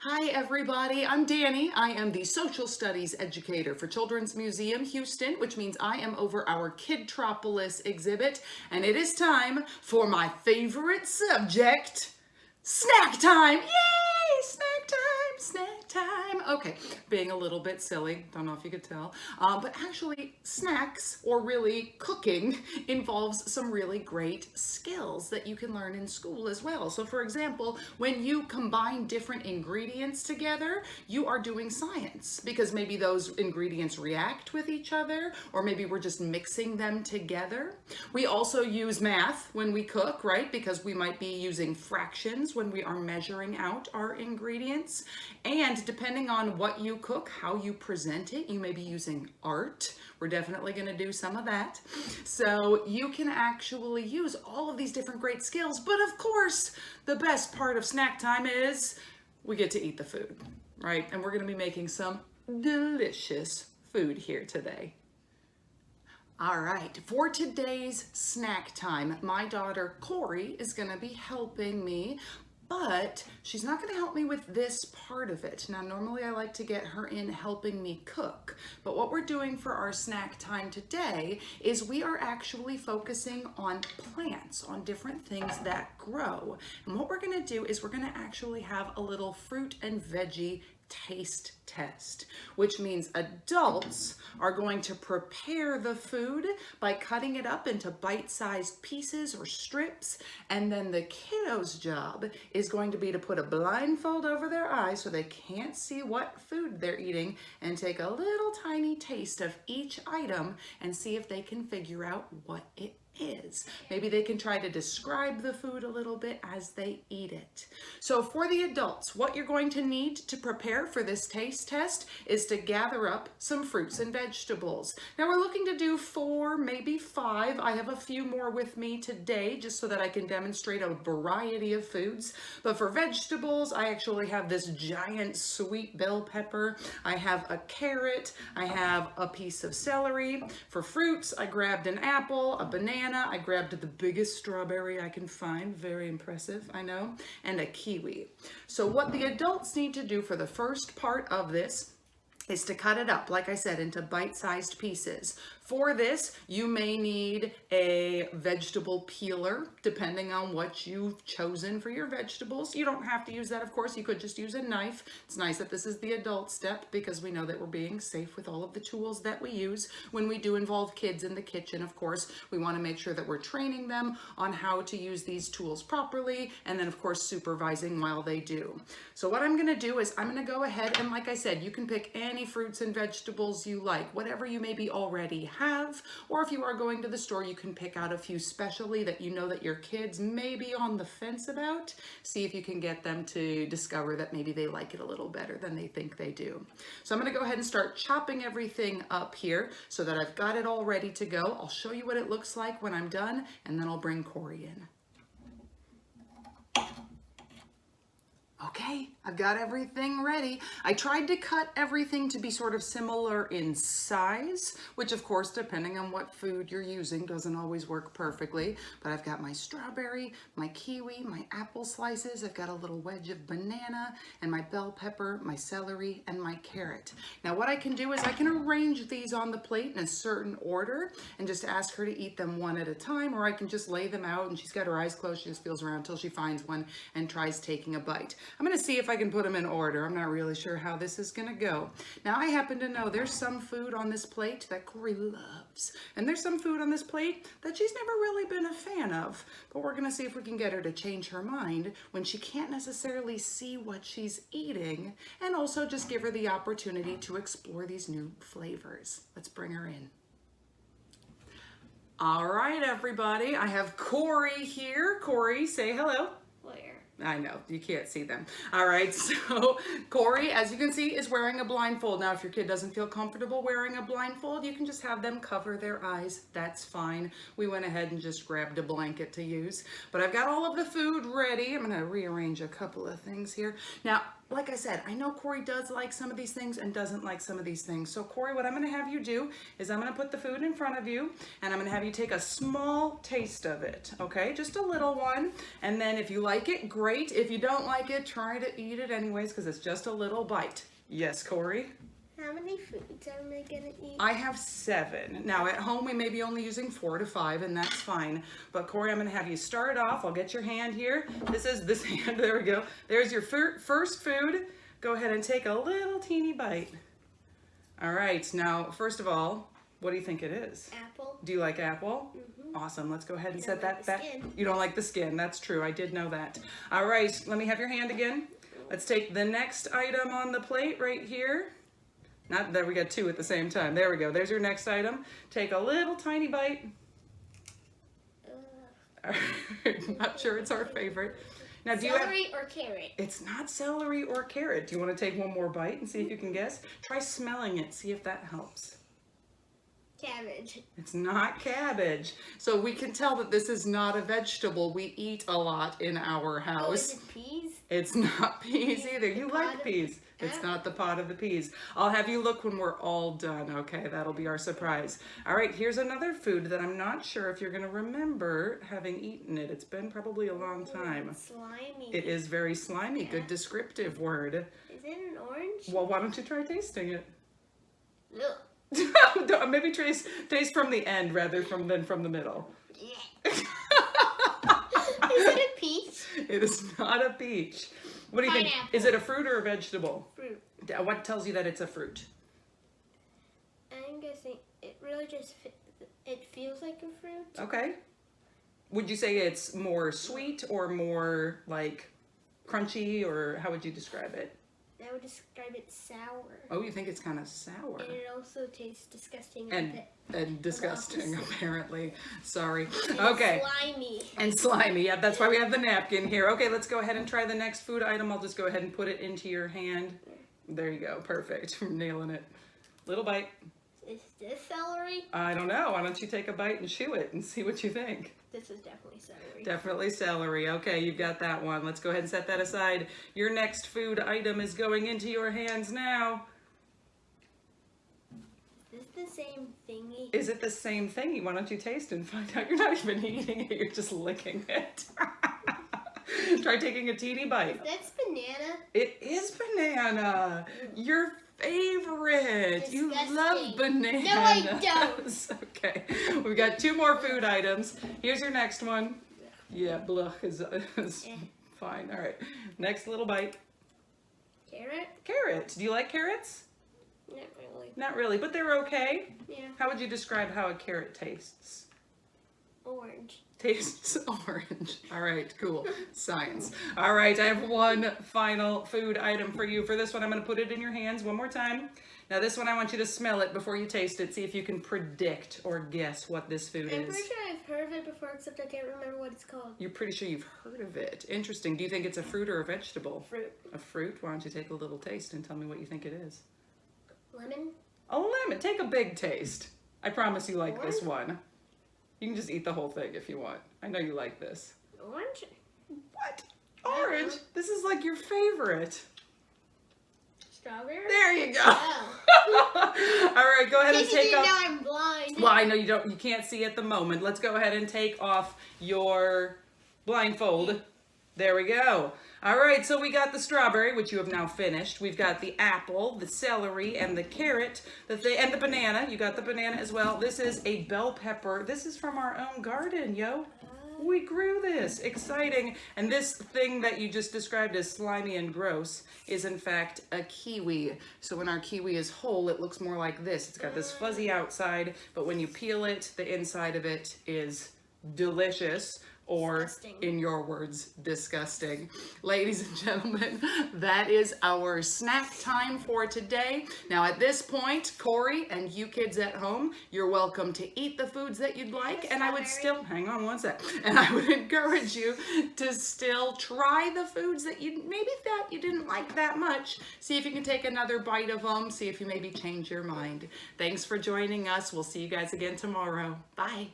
Hi everybody, I'm Danny. I am the social studies educator for Children's Museum Houston, which means I am over our Kidtropolis exhibit, and it is time for my favorite subject, snack time. Yay! Snack time, snack time. Okay, being a little bit silly, don't know if you could tell, but actually snacks, or really cooking, involves some really great skills that you can learn in school as well. So for example, when you combine different ingredients together, you are doing science, because maybe those ingredients react with each other, or maybe we're just mixing them together. We also use math when we cook, right? Because we might be using fractions when we are measuring out our ingredients. And depending on what you cook, how you present it, you may be using art. We're definitely going to do some of that. So you can actually use all of these different great skills. But of course, the best part of snack time is we get to eat the food, right? And we're going to be making some delicious food here today. All right, for today's snack time, my daughter Corey is going to be helping me, but she's not going to help me with this part of it. Now, normally I like to get her in helping me cook, but what we're doing for our snack time today is we are actually focusing on plants, on different things that grow. And what we're going to do is we're going to actually have a little fruit and veggie taste test, which means adults are going to prepare the food by cutting it up into bite-sized pieces or strips, and then the kiddos' job is going to be to put a blindfold over their eyes so they can't see what food they're eating, and take a little tiny taste of each item and see if they can figure out what it is. Maybe they can try to describe the food a little bit as they eat it. So for the adults, what you're going to need to prepare for this taste test is to gather up some fruits and vegetables. Now we're looking to do 4, maybe 5. I have a few more with me today just so that I can demonstrate a variety of foods. But for vegetables, I actually have this giant sweet bell pepper. I have a carrot. I have a piece of celery. For fruits, I grabbed an apple, a banana. I grabbed the biggest strawberry I can find, very impressive, I know, and a kiwi. So what the adults need to do for the first part of this is to cut it up, like I said, into bite-sized pieces. For this, you may need a vegetable peeler, depending on what you've chosen for your vegetables. You don't have to use that, of course. You could just use a knife. It's nice that this is the adult step because we know that we're being safe with all of the tools that we use. When we do involve kids in the kitchen, of course, we want to make sure that we're training them on how to use these tools properly, and then, of course, supervising while they do. So what I'm going to do is I'm going to go ahead and, like I said, you can pick any fruits and vegetables you like, whatever you maybe already have, or if you are going to the store, you can pick out a few specially that you know that your kids may be on the fence about. See if you can get them to discover that maybe they like it a little better than they think they do. So I'm going to go ahead and start chopping everything up here so that I've got it all ready to go. I'll show you what it looks like when I'm done, and then I'll bring Corey in. Okay, I've got everything ready. I tried to cut everything to be sort of similar in size, which of course, depending on what food you're using, doesn't always work perfectly. But I've got my strawberry, my kiwi, my apple slices. I've got a little wedge of banana, and my bell pepper, my celery, and my carrot. Now what I can do is I can arrange these on the plate in a certain order and just ask her to eat them one at a time, or I can just lay them out and she's got her eyes closed. She just feels around until she finds one and tries taking a bite. I'm going to see if I can put them in order. I'm not really sure how this is going to go. Now, I happen to know there's some food on this plate that Corey loves, and there's some food on this plate that she's never really been a fan of, but we're going to see if we can get her to change her mind when she can't necessarily see what she's eating, and also just give her the opportunity to explore these new flavors. Let's bring her in. All right, everybody, I have Corey here. Corey, say hello. Where? I know, you can't see them. All right, so Corey, as you can see, is wearing a blindfold. Now, if your kid doesn't feel comfortable wearing a blindfold, you can just have them cover their eyes. That's fine. We went ahead and just grabbed a blanket to use. But I've got all of the food ready. I'm gonna rearrange a couple of things here. Now, like I said, I know Corey does like some of these things and doesn't like some of these things. So Corey, what I'm gonna have you do is I'm gonna put the food in front of you and I'm gonna have you take a small taste of it, okay? Just a little one. And then if you like it, great. If you don't like it, try to eat it anyways because it's just a little bite. Yes, Corey? How many foods am I gonna eat? I have 7. Now at home we may be only using 4 to 5 and that's fine. But Corey, I'm gonna have you start off. I'll get your hand here. This is this hand, there we go. There's your first food. Go ahead and take a little teeny bite. All right, now first of all, what do you think it is? Apple. Do you like apple? Mm-hmm. Awesome, let's go ahead and I set don't like that the skin. You don't like the skin, that's true, I did know that. All right, let me have your hand again. Let's take the next item on the plate right here. Not that we got 2 at the same time. There we go. There's your next item. Take a little tiny bite. Not sure it's our favorite. Now, do celery or carrot? It's not celery or carrot. Do you want to take one more bite and see if you can guess? Try smelling it. See if that helps. Cabbage. It's not cabbage. So we can tell that this is not a vegetable we eat a lot in our house. Oh, is it peas? It's not peas either. You like peas. It's not the pot of the peas. I'll have you look when we're all done, okay? That'll be our surprise. All right, here's another food that I'm not sure if you're gonna remember having eaten it. It's been probably a long time. Slimy. It is very slimy. Good descriptive word. Is it an orange? Well, why don't you try tasting it? Look. Maybe taste from the end rather than from the middle. Yeah. Is it a peach? It is not a peach. What do you think? Is it a fruit or a vegetable? Fruit. What tells you that it's a fruit? I'm guessing it really just it feels like a fruit. Okay. Would you say it's more sweet or more like crunchy, or how would you describe it? I would describe it sour. Oh, you think it's kind of sour. And it also tastes disgusting. And disgusting, apparently. Sorry. And okay. slimy. And slimy. Yeah, that's why we have the napkin here. Okay, let's go ahead and try the next food item. I'll just go ahead and put it into your hand. There you go. Perfect. Nailing it. Little bite. Is this celery? I don't know. Why don't you take a bite and chew it and see what you think? This is definitely celery. Definitely celery. Okay, you've got that one. Let's go ahead and set that aside. Your next food item is going into your hands now. Is this the same thingy? Is it the same thingy? Why don't you taste and find out? You're not even eating it. You're just licking it. Try taking a teeny bite. That's banana. It is banana. Your favorite. Disgusting. You love bananas. No, I don't. Okay, we've got 2 more food items. Here's your next one. Yeah, blah is fine. All right, next little bite. Carrot? Carrot. Do you like carrots? Not really. Not really, but they're okay. Yeah. How would you describe how a carrot tastes? Orange. Tastes orange. All right, cool. Science. All right, I have one final food item for you. For this one, I'm going to put it in your hands one more time. Now, this one, I want you to smell it before you taste it. See if you can predict or guess what this food I'm is. pretty sure I've heard of it before, except I can't remember what it's called. You're pretty sure you've heard of it. Interesting. Do you think it's a fruit or a vegetable? Fruit. A fruit? Why don't you take a little taste and tell me what you think it is? Lemon? A lemon. Take a big taste. I promise you like this one. You can just eat the whole thing if you want. I know you like this. Orange? What? Orange? This is like your favorite. Strawberry? There you go. Oh. All right, go ahead and take off. Now I'm blind. Well, I know you can't see at the moment. Let's go ahead and take off your blindfold. There we go. All right, so we got the strawberry, which you have now finished. We've got the apple, the celery, and the carrot, and the banana. You got the banana as well. This is a bell pepper. This is from our own garden, yo. We grew this. Exciting. And this thing that you just described as slimy and gross is in fact a kiwi. So when our kiwi is whole, it looks more like this. It's got this fuzzy outside, but when you peel it, the inside of it is delicious. Or, disgusting. In your words, disgusting. Ladies and gentlemen, that is our snack time for today. Now at this point, Corey and you kids at home, you're welcome to eat the foods that you'd like, and I would still, hang on one sec, and I would encourage you to still try the foods that you didn't like that much. See if you can take another bite of them, see if you maybe change your mind. Thanks for joining us. We'll see you guys again tomorrow. Bye.